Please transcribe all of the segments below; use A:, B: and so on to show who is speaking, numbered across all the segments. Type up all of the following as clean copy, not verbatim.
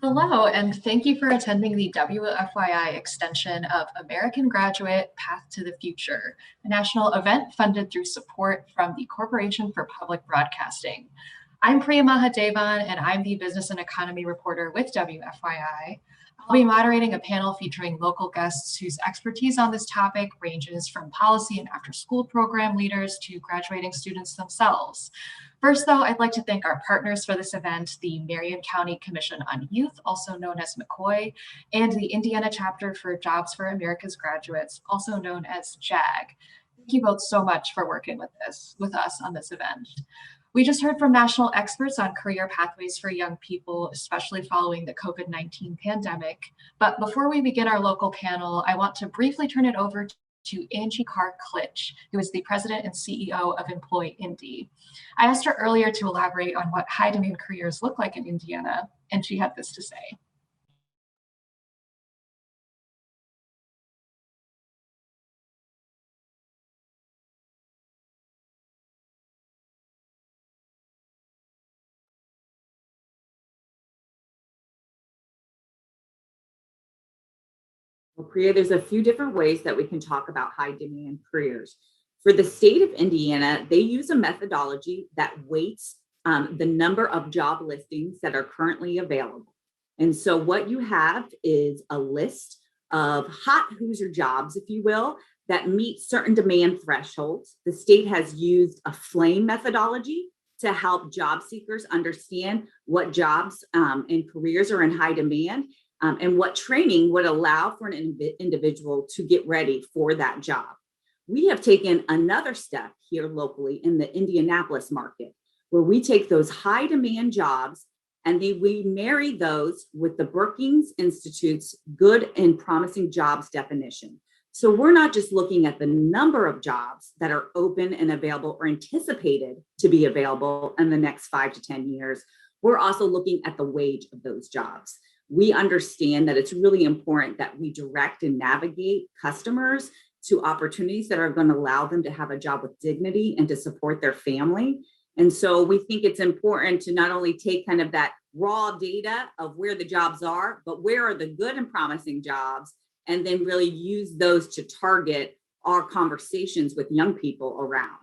A: Hello, and thank you for attending the WFYI extension of American Graduate Path to the Future, a national event funded through support from the Corporation for Public Broadcasting. I'm Pria Mahadevan, and I'm the business and economy reporter with WFYI. I'll be moderating a panel featuring local guests whose expertise on this topic ranges from policy and after-school program leaders to graduating students themselves. First, though, I'd like to thank our partners for this event, the Marion County Commission on Youth, also known as McCoy, and the Indiana Chapter for Jobs for America's Graduates, also known as JAG. Thank you both so much for working with us on this event. We just heard from national experts on career pathways for young people, especially following the COVID-19 pandemic. But before we begin our local panel, I want to briefly turn it over to Angie Carr-Klitsch, who is the president and CEO of Employ Indy. I asked her earlier to elaborate on what high demand careers look like in Indiana, and she had this to say.
B: Well, Priya, there's a few different ways that we can talk about high demand careers. For the state of Indiana, they use a methodology that weights the number of job listings that are currently available. And so what you have is a list of hot Hoosier jobs, if you will, that meet certain demand thresholds. The state has used a flame methodology to help job seekers understand what jobs and careers are in high demand and what training would allow for an individual to get ready for that job. We have taken another step here locally in the Indianapolis market, where we take those high demand jobs and we marry those with the Brookings Institute's good and promising jobs definition. So we're not just looking at the number of jobs that are open and available or anticipated to be available in the next 5 to 10 years. We're also looking at the wage of those jobs. We understand that it's really important that we direct and navigate customers to opportunities that are going to allow them to have a job with dignity and to support their family. And so we think it's important to not only take kind of that raw data of where the jobs are, but where are the good and promising jobs, and then really use those to target our conversations with young people around.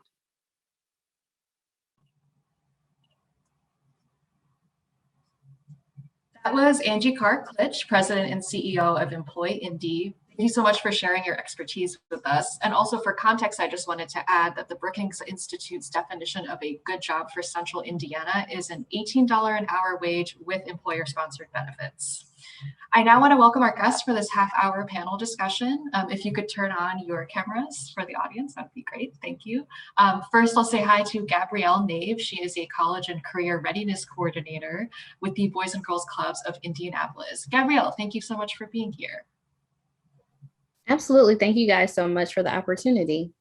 A: That was Angie Carr-Klitsch, president and CEO of Employ Indy. Thank you so much for sharing your expertise with us. And also for context, I just wanted to add that the Brookings Institute's definition of a good job for Central Indiana is an $18 an hour wage with employer-sponsored benefits. I now want to welcome our guests for this half-hour panel discussion. If you could turn on your cameras for the audience, that would be great. Thank you. First, I'll say hi to Gabrielle Nave. She is a college and career readiness coordinator with the Boys and Girls Clubs of Indianapolis. Gabrielle, thank you so much for being here.
C: Absolutely. Thank you guys so much for the opportunity.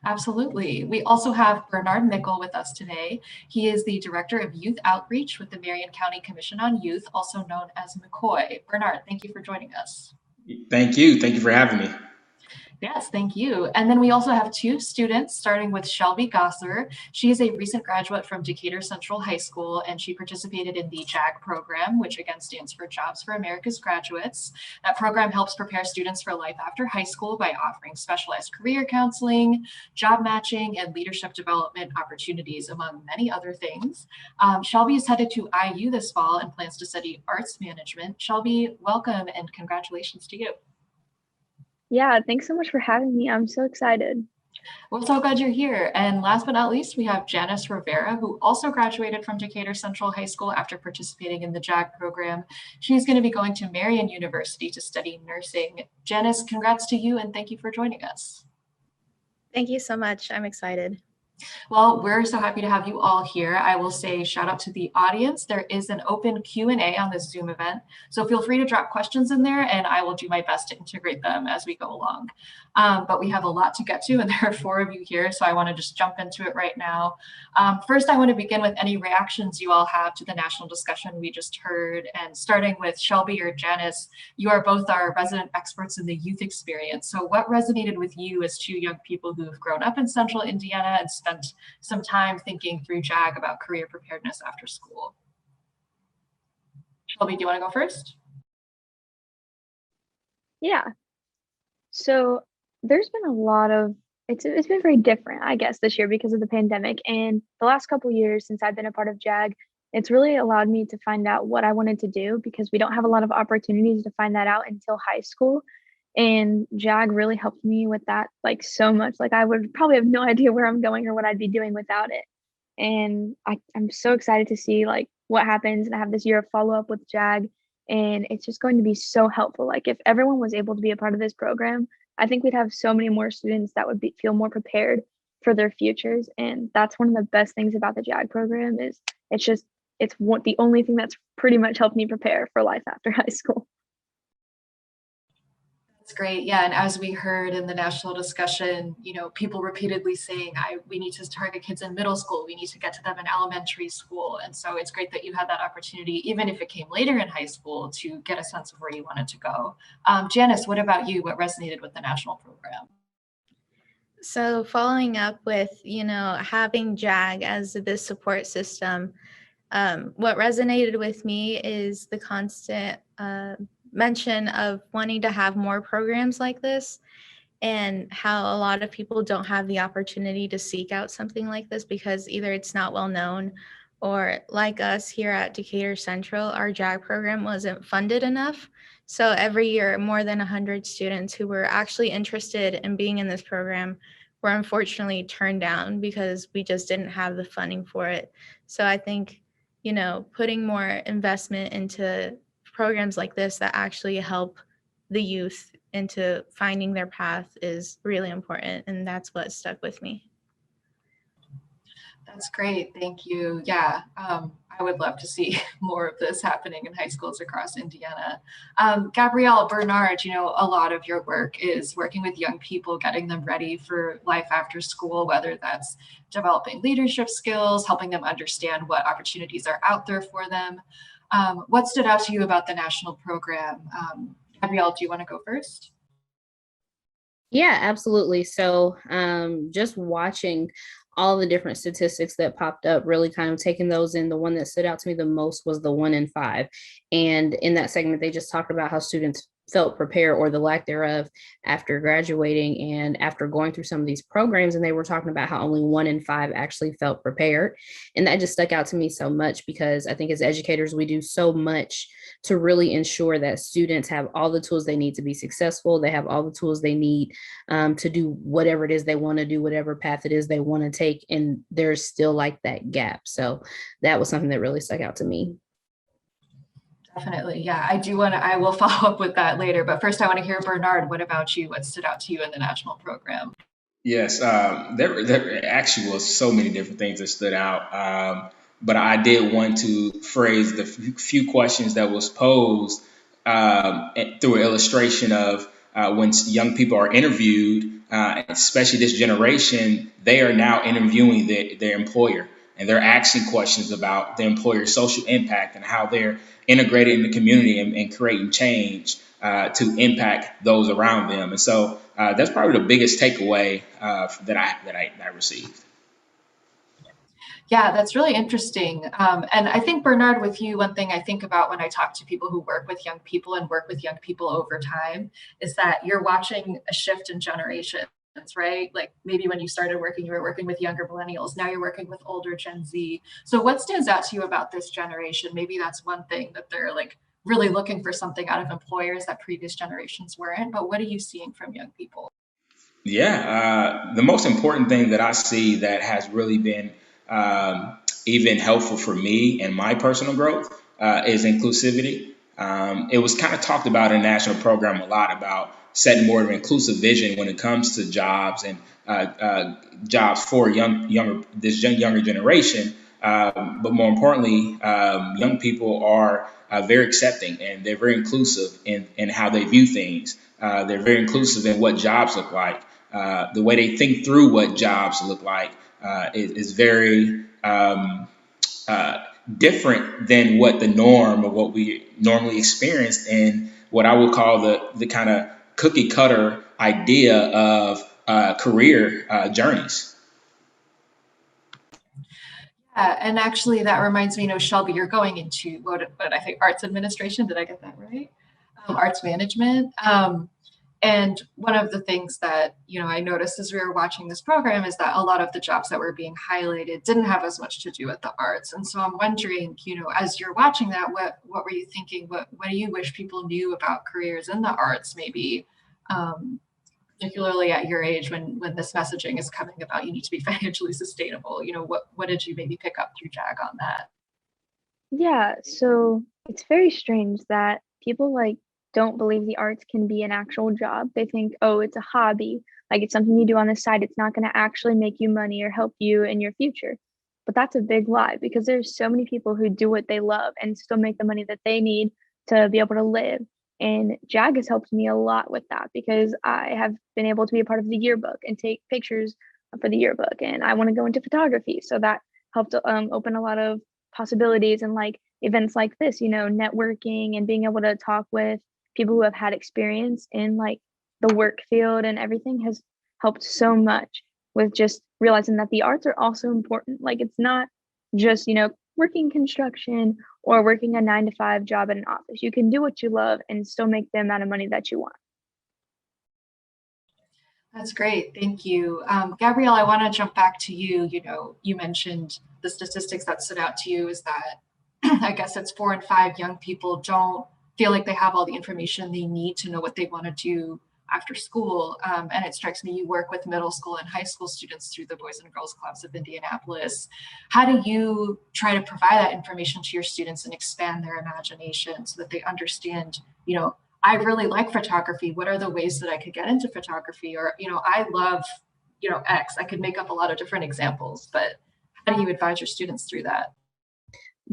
A: Absolutely. We also have Bernard Mickle with us today. He is the Director of Youth Outreach with the Marion County Commission on Youth, also known as McCoy. Bernard, thank you for joining us.
D: Thank you. Thank you for having me.
A: Yes, thank you. And then we also have two students, starting with Shelby Gosler. She is a recent graduate from Decatur Central High School, and she participated in the JAG program, which again stands for Jobs for America's Graduates. That program helps prepare students for life after high school by offering specialized career counseling, job matching, and leadership development opportunities, among many other things. Shelby is headed to IU this fall and plans to study arts management. Shelby, welcome and congratulations to you.
E: Yeah, thanks so much for having me. I'm so excited.
A: Well, so glad you're here. And last but not least, we have Janice Rivera, who also graduated from Decatur Central High School after participating in the JAG program. She's going to be going to Marion University to study nursing. Janice, congrats to you and thank you for joining us.
F: Thank you so much. I'm excited.
A: Well, we're so happy to have you all here. I will say shout out to the audience. There is an open Q&A on this Zoom event, so feel free to drop questions in there and I will do my best to integrate them as we go along. But we have a lot to get to and there are 4 of you here, so I want to just jump into it right now. First, I want to begin with any reactions you all have to the national discussion we just heard, and starting with Shelby or Janice, you are both our resident experts in the youth experience. So what resonated with you as 2 young people who've grown up in Central Indiana and spent some time thinking through JAG about career preparedness after school? Shelby, do you want to go first?
E: Yeah. So there's been a lot of it's been very different, I guess, this year because of the pandemic. And the last couple years since I've been a part of JAG, it's really allowed me to find out what I wanted to do because we don't have a lot of opportunities to find that out until high school. And JAG really helped me with that like so much. Like I would probably have no idea where I'm going or what I'd be doing without it. And I'm so excited to see like what happens. And I have this year of follow up with JAG, and it's just going to be so helpful. Like if everyone was able to be a part of this program, I think we'd have so many more students that would feel more prepared for their futures. And that's one of the best things about the JAG program is the only thing that's pretty much helped me prepare for life after high school.
A: That's great. Yeah. And as we heard in the national discussion, people repeatedly saying, we need to target kids in middle school. We need to get to them in elementary school. And so it's great that you had that opportunity, even if it came later in high school, to get a sense of where you wanted to go. Janice, what about you? What resonated with the national program?
F: So following up with, having JAG as this support system, what resonated with me is the constant mention of wanting to have more programs like this, and how a lot of people don't have the opportunity to seek out something like this because either it's not well known, or like us here at Decatur Central, our JAG program wasn't funded enough. So every year, more than 100 students who were actually interested in being in this program were unfortunately turned down because we just didn't have the funding for it. So I think, putting more investment into programs like this that actually help the youth into finding their path is really important. And that's what stuck with me.
A: That's great. Thank you. Yeah, I would love to see more of this happening in high schools across Indiana. Gabrielle, Bernard, a lot of your work is working with young people, getting them ready for life after school, whether that's developing leadership skills, helping them understand what opportunities are out there for them. What stood out to you about the national program? Gabrielle, do you want to go first?
C: Yeah, absolutely. So just watching all the different statistics that popped up, really kind of taking those in, the one that stood out to me the most was the 1 in 5. And in that segment, they just talked about how students felt prepared, or the lack thereof, after graduating and after going through some of these programs. And they were talking about how only 1 in 5 actually felt prepared. And that just stuck out to me so much because I think as educators, we do so much to really ensure that students have all the tools they need to be successful. They have all the tools they need to do whatever it is they want to do, whatever path it is they want to take. And there's still like that gap. So that was something that really stuck out to me.
A: Definitely. Yeah, I will follow up with that later. But first, I want to hear, Bernard, what about you? What stood out to you in the national program?
D: Yes, there actually was so many different things that stood out. But I did want to phrase the few questions that was posed through an illustration of when young people are interviewed, especially this generation, they are now interviewing their employer, and they're asking questions about the employer's social impact and how they're integrated in the community and creating change to impact those around them. And so that's probably the biggest takeaway that I received.
A: Yeah, that's really interesting. And I think, Bernard, with you, one thing I think about when I talk to people who work with young people and work with young people over time is that you're watching a shift in generations, right? Like maybe when you started working, you were working with younger millennials. Now you're working with older Gen Z. So what stands out to you about this generation? Maybe that's one thing that they're like really looking for something out of employers that previous generations weren't. But what are you seeing from young people?
D: Yeah, the most important thing that I see that has really been even helpful for me and my personal growth is inclusivity. It was kind of talked about in the national program a lot about setting more of an inclusive vision when it comes to jobs and jobs for younger generation. But more importantly, young people are very accepting, and they're very inclusive in how they view things. They're very inclusive in what jobs look like. The way they think through what jobs look like is very different than what the norm or what we normally experience in what I would call the kind of cookie cutter idea of career journeys.
A: Yeah, and actually that reminds me, Shelby, you're going into what I think arts administration. Did I get that right? Arts management. And one of the things that, I noticed as we were watching this program is that a lot of the jobs that were being highlighted didn't have as much to do with the arts. And so I'm wondering, as you're watching that, what were you thinking? What do you wish people knew about careers in the arts, maybe? Particularly at your age when this messaging is coming about you need to be financially sustainable. What did you maybe pick up through JAG on that?
E: Yeah, so it's very strange that people like don't believe the arts can be an actual job. They think, oh, it's a hobby, like it's something you do on the side. It's not going to actually make you money or help you in your future. But that's a big lie because there's so many people who do what they love and still make the money that they need to be able to live. And JAG has helped me a lot with that because I have been able to be a part of the yearbook and take pictures for the yearbook. And I want to go into photography. So that helped open a lot of possibilities and like events like this, networking and being able to talk with people who have had experience in like the work field and everything has helped so much with just realizing that the arts are also important. Like it's not just, working construction or working a 9 to 5 job in an office. You can do what you love and still make the amount of money that you want.
A: That's great. Thank you. Gabrielle, I want to jump back to you. You mentioned the statistics that stood out to you is that I guess it's 4 and 5 young people don't feel like they have all the information they need to know what they want to do after school. And it strikes me you work with middle school and high school students through the Boys and Girls Clubs of Indianapolis. How do you try to provide that information to your students and expand their imagination so that they understand, I really like photography. What are the ways that I could get into photography? Or, I love, X. I could make up a lot of different examples, but how do you advise your students through that?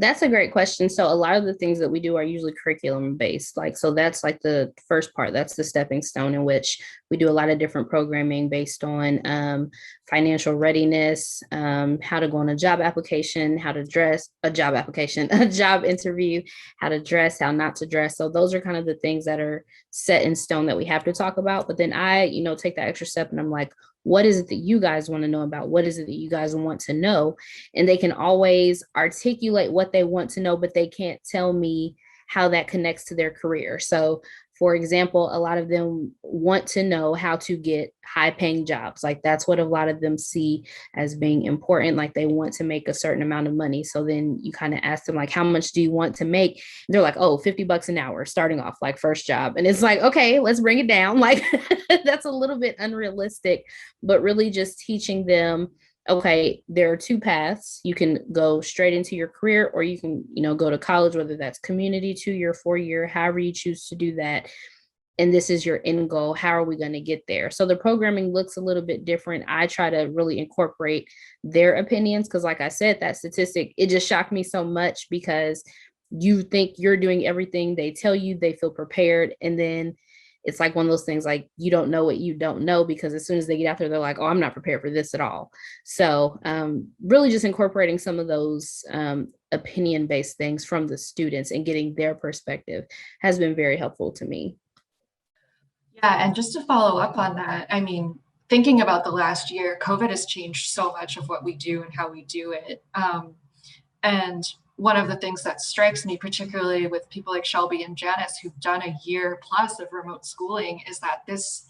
C: That's a great question. So a lot of the things that we do are usually curriculum based. So that's like the first part. That's the stepping stone in which we do a lot of different programming based on financial readiness, how to go on a job application, how to dress a job application, a job interview, how to dress, how not to dress. So those are kind of the things that are set in stone that we have to talk about. But then I, take that extra step and I'm like, what is it that you guys want to know about? What is it that you guys want to know? And they can always articulate what they want to know, but they can't tell me how that connects to their career. So for example, a lot of them want to know how to get high paying jobs. Like that's what a lot of them see as being important. Like they want to make a certain amount of money. So then you kind of ask them like, how much do you want to make? And they're like, oh, $50 an hour starting off like first job. And it's like, okay, let's bring it down. Like that's a little bit unrealistic, but really just teaching them, okay, there are 2 paths. You can go straight into your career or you can, go to college, whether that's community 2-year, 4-year, however you choose to do that. And this is your end goal. How are we going to get there? So the programming looks a little bit different. I try to really incorporate their opinions because like I said, that statistic, it just shocked me so much because you think you're doing everything they tell you, they feel prepared. And then it's like one of those things like you don't know what you don't know because as soon as they get out there, they're like, oh, I'm not prepared for this at all. So really just incorporating some of those opinion-based things from the students and getting their perspective has been very helpful to me.
A: Yeah, and just to follow up on that, I mean, thinking about the last year, COVID has changed so much of what we do and how we do it. And one of the things that strikes me, particularly with people like Shelby and Janice, who've done a year plus of remote schooling, is that this,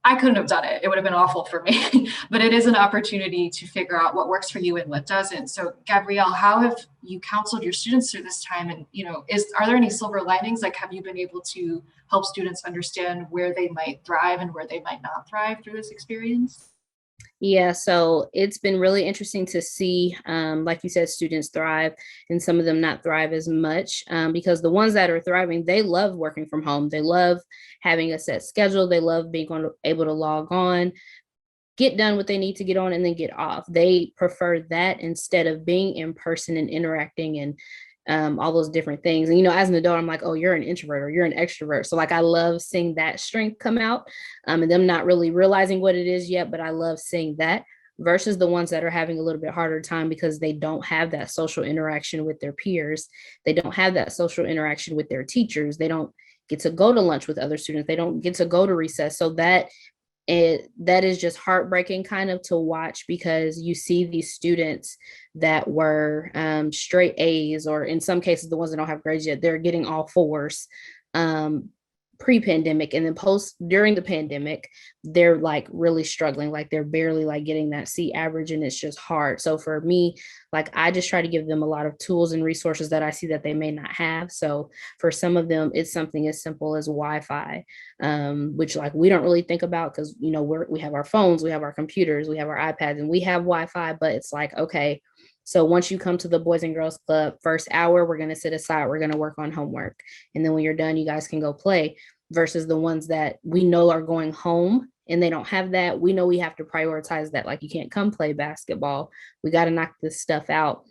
A: I couldn't have done it. It would have been awful for me, but it is an opportunity to figure out what works for you and what doesn't. So Gabrielle, how have you counseled your students through this time? And, are there any silver linings? Like, have you been able to help students understand where they might thrive and where they might not thrive through this experience?
C: Yeah, so it's been really interesting to see, like you said, students thrive and some of them not thrive as much because the ones that are thriving, they love working from home. They love having a set schedule. They love being able to log on, get done what they need to get on and then get off. They prefer that instead of being in person and interacting and all those different things. And, as an adult, I'm like, oh, you're an introvert or you're an extrovert. So like, I love seeing that strength come out and them not really realizing what it is yet, but I love seeing that versus the ones that are having a little bit harder time because they don't have that social interaction with their peers. They don't have that social interaction with their teachers. They don't get to go to lunch with other students. They don't get to go to recess. So that that is just heartbreaking kind of to watch, because you see these students that were straight A's, or in some cases the ones that don't have grades yet, they're getting all fours pre-pandemic, and then during the pandemic they're like really struggling, like they're barely like getting that C average, and it's just hard. So for me, like I just try to give them a lot of tools and resources that I see that they may not have. So for some of them it's something as simple as Wi-Fi, which like we don't really think about, because you know we have our phones, we have our computers, we have our iPads, and we have Wi-Fi. But it's like, okay, so once you come to the Boys and Girls Club, first hour, we're going to sit aside, we're going to work on homework. And then when you're done, you guys can go play. Versus the ones that we know are going home and they don't have that. We know we have to prioritize that. Like, you can't come play basketball. We got to knock this stuff out.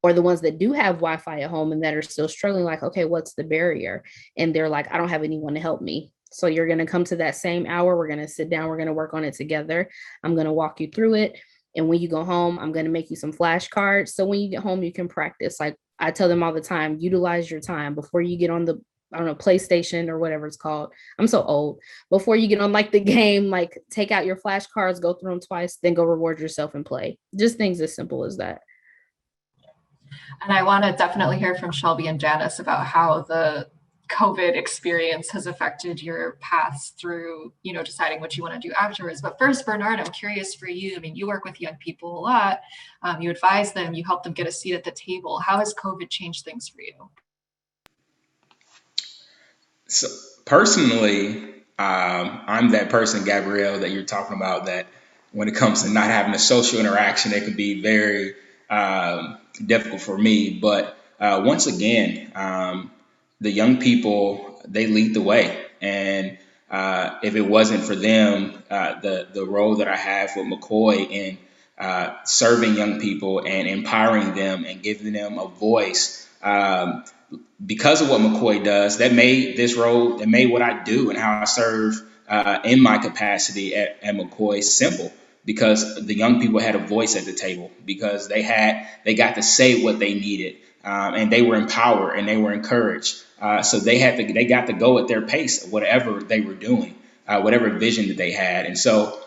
C: Or the ones that do have Wi-Fi at home and that are still struggling, like, okay, what's the barrier? And they're like, I don't have anyone to help me. So you're going to come to that same hour. We're going to sit down. We're going to work on it together. I'm going to walk you through it. And when you go home, I'm going to make you some flashcards. So when you get home, you can practice. Like I tell them all the time, utilize your time before you get on the, I don't know, PlayStation or whatever it's called. I'm so old. Before you get on like the game, like take out your flashcards, go through them twice, then go reward yourself and play. Just things as simple as that.
A: And I want to definitely hear from Shelby and Janice about how the COVID experience has affected your paths through, you know, deciding what you want to do afterwards. But first, Bernard, I'm curious for you. I mean, you work with young people a lot. You advise them, you help them get a seat at the table. How has COVID changed things for you?
D: So personally, I'm that person, Gabrielle, that you're talking about, that when it comes to not having a social interaction, it can be very difficult for me. But once again, the young people, they lead the way. And if it wasn't for them, the role that I have with McCoy in serving young people and empowering them and giving them a voice, because of what McCoy does, that made this role, that made what I do and how I serve in my capacity at McCoy simple, because the young people had a voice at the table, because they got to say what they needed, and they were empowered and they were encouraged. So they got to go at their pace, whatever they were doing, whatever vision that they had. And so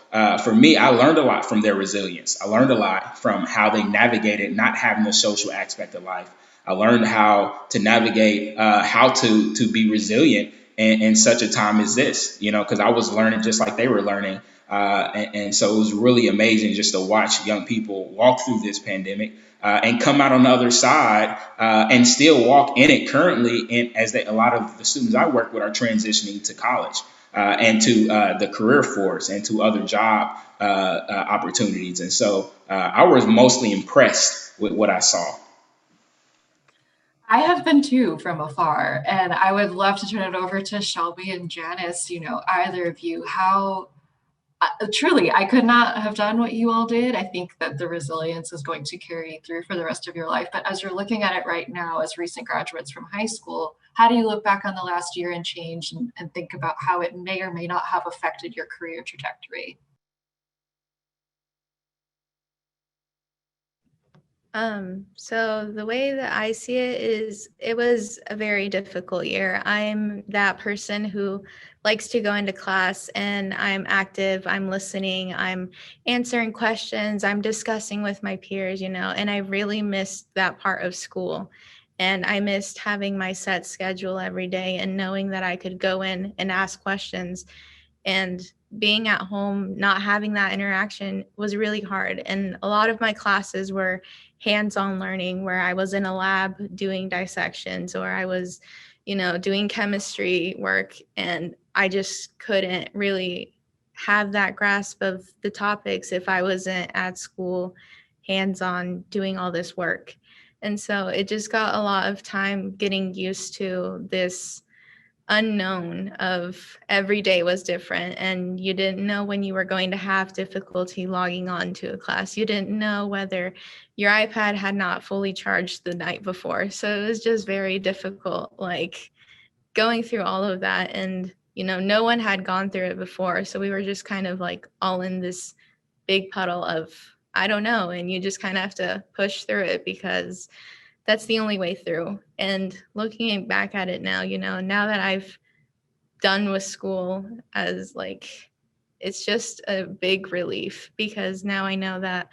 D: for me, I learned a lot from their resilience. I learned a lot from how they navigated not having the social aspect of life. I learned how to navigate, how to be resilient in such a time as this, you know, because I was learning just like they were learning. And so it was really amazing just to watch young people walk through this pandemic and come out on the other side and still walk in it currently. And a lot of the students I work with are transitioning to college and to the career force and to other job opportunities. And so I was mostly impressed with what I saw.
A: I have been too, from afar, and I would love to turn it over to Shelby and Janice. You know, either of you, how truly, I could not have done what you all did. I think that the resilience is going to carry you through for the rest of your life. But as you're looking at it right now, as recent graduates from high school, how do you look back on the last year and change and think about how it may or may not have affected your career trajectory?
F: So the way that I see it is it was a very difficult year. I'm that person who likes to go into class and I'm active, I'm listening, I'm answering questions, I'm discussing with my peers, you know, and I really missed that part of school. And I missed having my set schedule every day and knowing that I could go in and ask questions. And being at home, not having that interaction was really hard. And a lot of my classes were hands-on learning, where I was in a lab doing dissections, or I was, you know, doing chemistry work. And I just couldn't really have that grasp of the topics if I wasn't at school hands-on doing all this work. And so it just got a lot of time getting used to this unknown of every day was different, and you didn't know when you were going to have difficulty logging on to a class. You didn't know whether your iPad had not fully charged the night before. So it was just very difficult, like going through all of that. And, you know, no one had gone through it before. So we were just kind of like all in this big puddle of, I don't know. And you just kind of have to push through it because that's the only way through. And looking back at it now, you know, now that I've done with school as like it's just a big relief because now I know that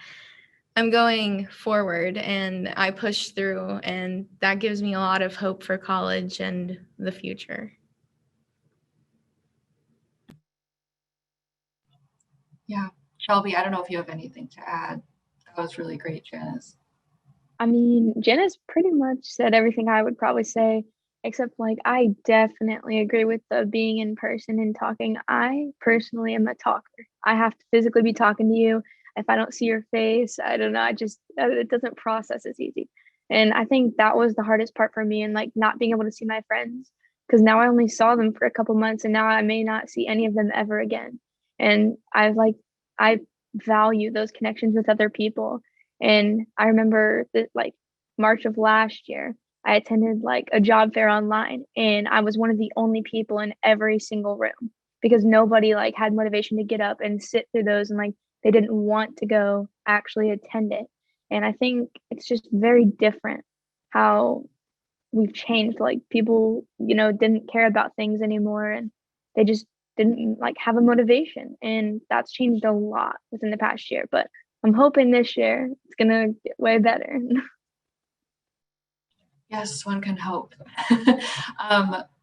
F: I'm going forward and I push through, and that gives me a lot of hope for college and the future.
A: Yeah. Shelby, I don't know if you have anything to add. That was really great, Janice.
E: I mean, Janice pretty much said everything I would probably say, except like I definitely agree with the being in person and talking. I personally am a talker. I have to physically be talking to you. If I don't see your face, I don't know. I just it doesn't process as easy. And I think that was the hardest part for me, and like not being able to see my friends because now I only saw them for a couple months, and now I may not see any of them ever again. And I value those connections with other people, and I remember that like March of last year, I attended like a job fair online, and I was one of the only people in every single room because nobody like had motivation to get up and sit through those, and like they didn't want to go actually attend it. And I think it's just very different how we've changed. Like people, didn't care about things anymore, and they just didn't like have a motivation. And that's changed a lot within the past year. But I'm hoping this year it's gonna get way better.
A: Yes, one can hope.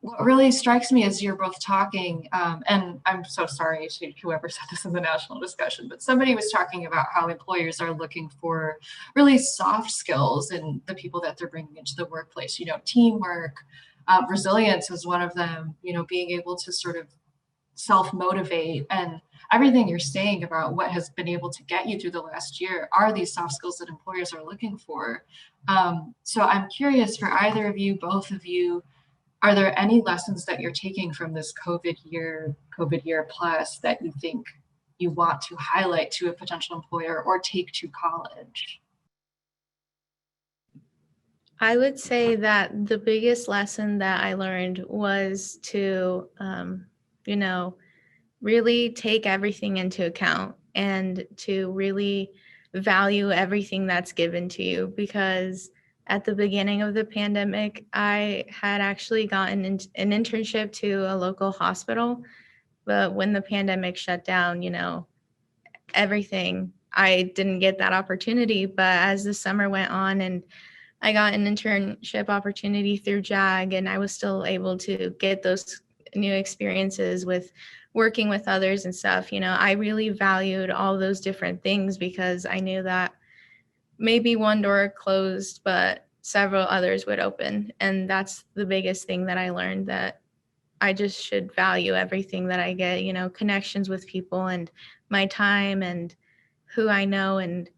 A: What really strikes me as you're both talking, and I'm so sorry to whoever said this in the national discussion, but somebody was talking about how employers are looking for really soft skills in the people that they're bringing into the workplace. Teamwork, resilience is one of them. Being able to sort of self-motivate, and everything you're saying about what has been able to get you through the last year are these soft skills that employers are looking for. So I'm curious for either of you, both of you, are there any lessons that you're taking from this COVID year plus that you think you want to highlight to a potential employer or take to college?
F: I would say that the biggest lesson that I learned was to, really take everything into account and to really value everything that's given to you. Because at the beginning of the pandemic, I had actually gotten an internship to a local hospital. But when the pandemic shut down, everything, I didn't get that opportunity. But as the summer went on and I got an internship opportunity through JAG, and I was still able to get those new experiences with working with others and stuff. I really valued all those different things because I knew that maybe one door closed, but several others would open. And that's the biggest thing that I learned, that I just should value everything that I get, connections with people and my time and who I know, and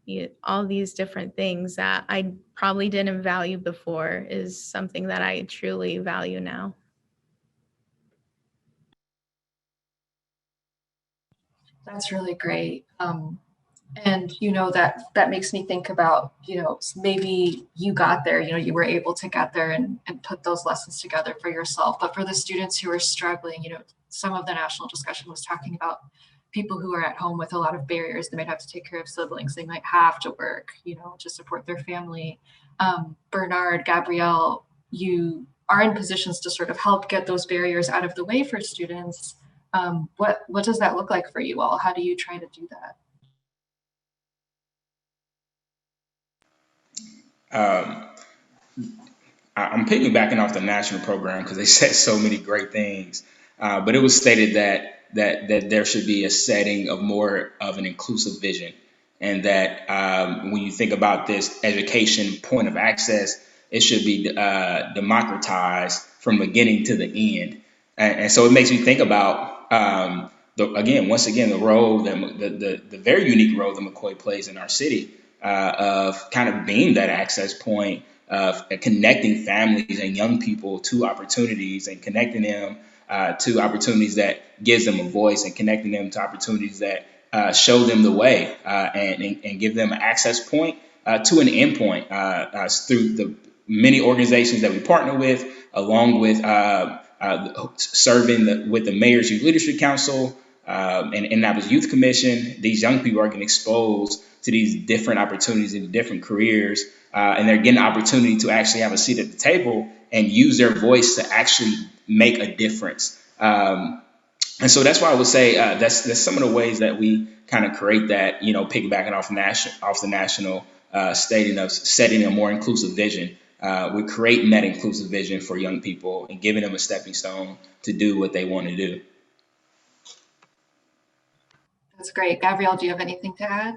F: all these different things that I probably didn't value before is something that I truly value now.
A: That's really great. And that makes me think about, maybe you got there, you were able to get there and put those lessons together for yourself. But for the students who are struggling, some of the national discussion was talking about people who are at home with a lot of barriers. They might have to take care of siblings. They might have to work, to support their family. Bernard, Gabrielle, you are in positions to sort of help get those barriers out of the way for students. What does that look like for you all? How do you try to do that?
D: I'm piggybacking off the national program because they said so many great things. But it was stated that there should be a setting of more of an inclusive vision, and that when you think about this education point of access, it should be democratized from beginning to the end. And so it makes me think about once again the role that the very unique role that McCoy plays in our city, of kind of being that access point of connecting families and young people to opportunities, and connecting them to opportunities that gives them a voice, and connecting them to opportunities that show them the way, and give them an access point to an endpoint through the many organizations that we partner with, along with serving with the Mayor's Youth Leadership Council and Indianapolis Youth Commission. These young people are getting exposed to these different opportunities and different careers, and they're getting an opportunity to actually have a seat at the table and use their voice to actually make a difference. And so that's why I would say that's some of the ways that we kind of create that, piggybacking off the national stating of setting a more inclusive vision. We're creating that inclusive vision for young people and giving them a stepping stone to do what they want to do.
A: That's great. Gabrielle, do you have anything to add?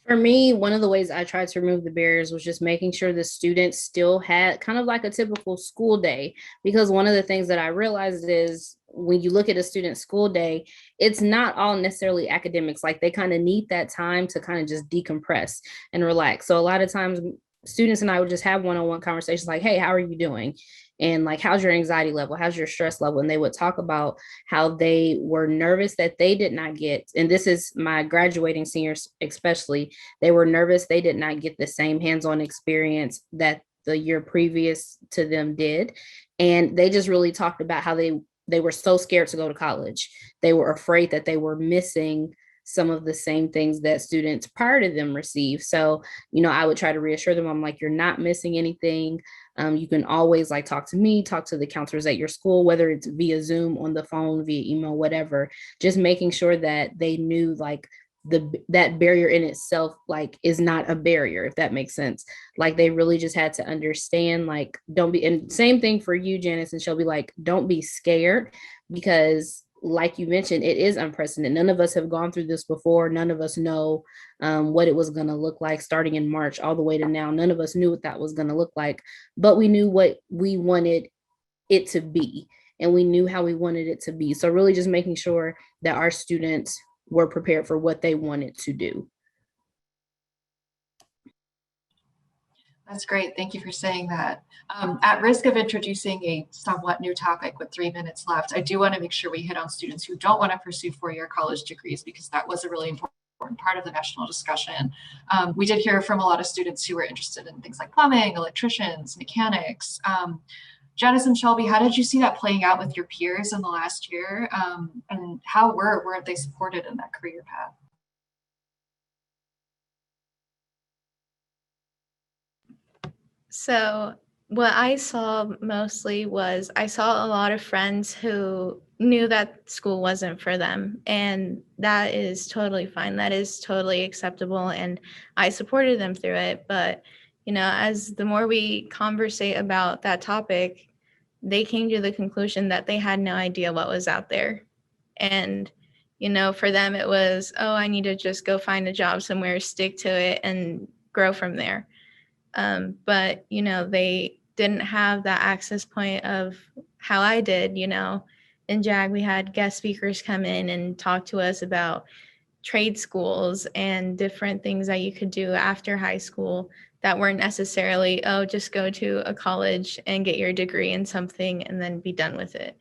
C: For me, one of the ways I tried to remove the barriers was just making sure the students still had kind of like a typical school day. Because one of the things that I realized is when you look at a student's school day, it's not all necessarily academics. Like they kind of need that time to kind of just decompress and relax. So a lot of times students and I would just have one-on-one conversations like, hey, how are you doing? And like, how's your anxiety level? How's your stress level? And they would talk about how they were nervous that they did not get, and this is my graduating seniors especially, they were nervous they did not get the same hands-on experience that the year previous to them did. And they just really talked about how they were so scared to go to college. They were afraid that they were missing some of the same things that students prior to them received. So, I would try to reassure them. I'm like, you're not missing anything. You can always like talk to me, talk to the counselors at your school, whether it's via Zoom, on the phone, via email, whatever, just making sure that they knew like that barrier in itself like is not a barrier, if that makes sense. Like they really just had to understand, like, don't be, and same thing for you, Janice and Shelby, like, don't be scared, because like you mentioned, it is unprecedented. None of us have gone through this before. None of us know what it was going to look like starting in March all the way to now. None of us knew what that was going to look like, but we knew what we wanted it to be, and we knew how we wanted it to be. So really just making sure that our students were prepared for what they wanted to do.
A: That's great. Thank you for saying that. At risk of introducing a somewhat new topic with 3 minutes left, I do want to make sure we hit on students who don't want to pursue four-year college degrees, because that was a really important part of the national discussion. We did hear from a lot of students who were interested in things like plumbing, electricians, mechanics. Janice and Shelby, how did you see that playing out with your peers in the last year? And how were they supported in that career path?
F: So what I saw mostly was I saw a lot of friends who knew that school wasn't for them, and that is totally fine. That is totally acceptable, and I supported them through it. But, as the more we conversate about that topic, they came to the conclusion that they had no idea what was out there. And, for them it was, oh, I need to just go find a job somewhere, stick to it, and grow from there. But, they didn't have that access point of how I did. In JAG, we had guest speakers come in and talk to us about trade schools and different things that you could do after high school that weren't necessarily, oh, just go to a college and get your degree in something and then be done with it.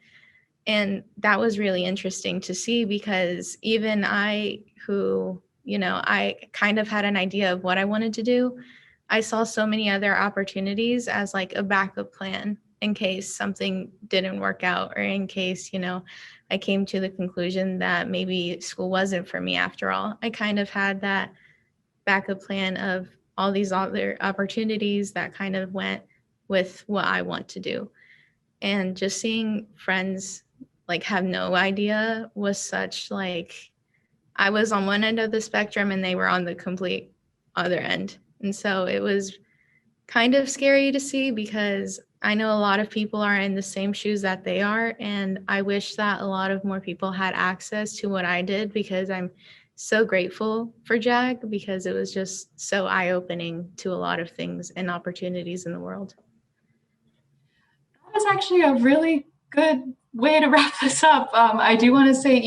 F: And that was really interesting to see, because even I, who, I kind of had an idea of what I wanted to do, I saw so many other opportunities as like a backup plan in case something didn't work out, or in case, I came to the conclusion that maybe school wasn't for me after all. I kind of had that backup plan of all these other opportunities that kind of went with what I want to do. And just seeing friends like have no idea was such, like, I was on one end of the spectrum and they were on the complete other end. And so it was kind of scary to see, because I know a lot of people are in the same shoes that they are. And I wish that a lot of more people had access to what I did, because I'm so grateful for JAG, because it was just so eye-opening to a lot of things and opportunities in the world.
A: That was actually a really good way to wrap this up. I do want to say,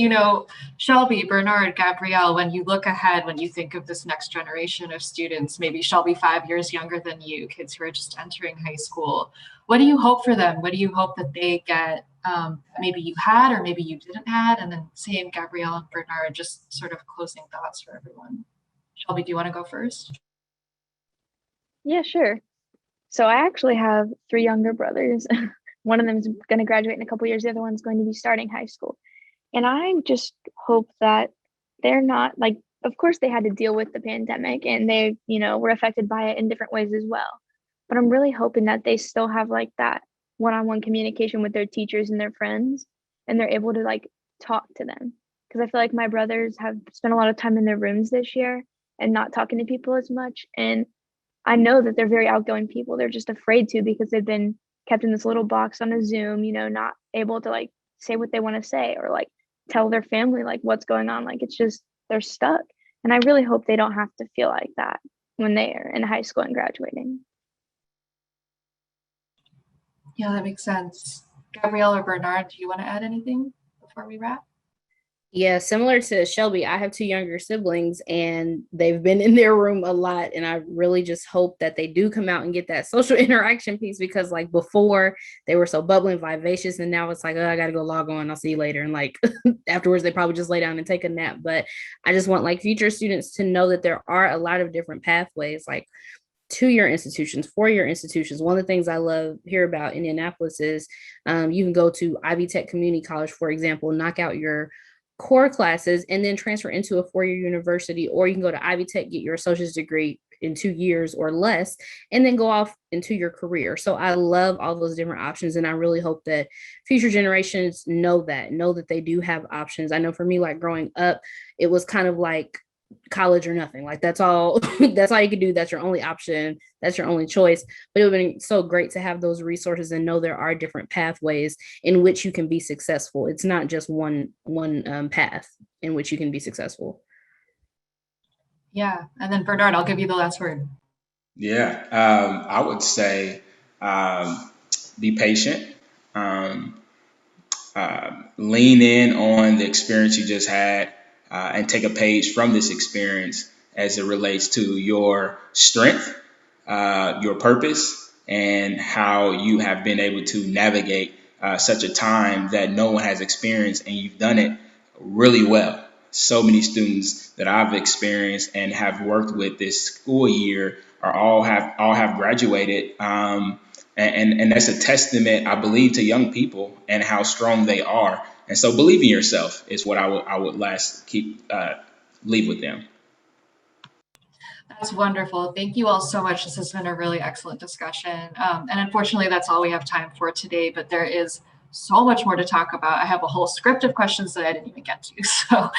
A: Shelby, Bernard, Gabrielle, when you look ahead, when you think of this next generation of students, maybe Shelby 5 years younger than you, kids who are just entering high school, what do you hope for them? What do you hope that they get, maybe you had or maybe you didn't have? And then same, Gabrielle and Bernard, just sort of closing thoughts for everyone. Shelby, do you want to go first?
E: Yeah, sure. So I actually have 3 younger brothers. One of them is going to graduate in a couple years. The other one's going to be starting high school. And I just hope that they're not, like, of course they had to deal with the pandemic and they, were affected by it in different ways as well. But I'm really hoping that they still have like that one-on-one communication with their teachers and their friends, and they're able to like talk to them. Because I feel like my brothers have spent a lot of time in their rooms this year and not talking to people as much. And I know that they're very outgoing people. They're just afraid to because they've been kept in this little box on a Zoom, not able to like say what they want to say or like tell their family like what's going on. Like it's just they're stuck. And I really hope they don't have to feel like that when they are in high school and graduating.
A: Yeah, that makes sense. Gabrielle or Bernard, do you want to add anything before we wrap?
C: Yeah, similar to Shelby, I have two younger siblings and they've been in their room a lot. And I really just hope that they do come out and get that social interaction piece, because like before they were so bubbling, vivacious, and now it's like, oh, I got to go log on. I'll see you later. And like afterwards, they probably just lay down and take a nap. But I just want like future students to know that there are a lot of different pathways, like 2-year institutions, 4-year institutions. One of the things I love here about Indianapolis is you can go to Ivy Tech Community College, for example, knock out your core classes and then transfer into a 4-year university, or you can go to Ivy Tech, get your associate's degree in 2 years or less, and then go off into your career. So I love all those different options. And I really hope that future generations know that they do have options. I know for me, like growing up, it was kind of like college or nothing. Like that's all that's all you can do. That's your only option. That's your only choice. But it would have been so great to have those resources and know there are different pathways in which you can be successful. It's not just one path in which you can be successful.
A: Yeah. And then Bernard, I'll give you the last word.
D: Yeah, I would say be patient. Lean in on the experience you just had, and take a page from this experience as it relates to your strength, your purpose, and how you have been able to navigate such a time that no one has experienced, and you've done it really well. So many students that I've experienced and have worked with this school year are all have graduated. And that's a testament, I believe, to young people and how strong they are. And so believe in yourself is what I would leave with them.
A: That's wonderful. Thank you all so much. This has been a really excellent discussion. And unfortunately, that's all we have time for today, but there is so much more to talk about. I have a whole script of questions that I didn't even get to. So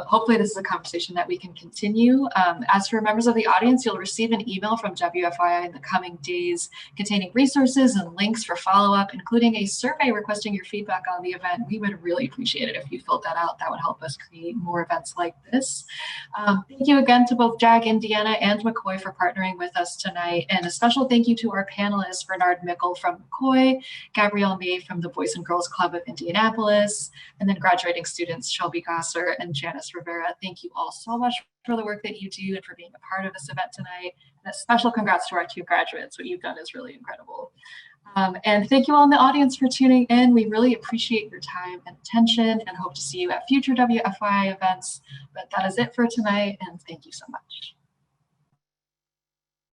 A: hopefully this is a conversation that we can continue. As for members of the audience, you'll receive an email from WFYI in the coming days containing resources and links for follow-up, including a survey requesting your feedback on the event. We would really appreciate it if you filled that out. That would help us create more events like this. Thank you again to both JAG Indiana and McCoy for partnering with us tonight. And a special thank you to our panelists, Bernard Mickle from McCoy, Gabrielle Nave from the Boys and Girls Club of Indianapolis, and then graduating students Shelby Gosser and Janice Rivera. Thank you all so much for the work that you do and for being a part of this event tonight. And a special congrats to our 2 graduates. What you've done is really incredible. And thank you all in the audience for tuning in. We really appreciate your time and attention and hope to see you at future WFYI events. But that is it for tonight, and thank you so much.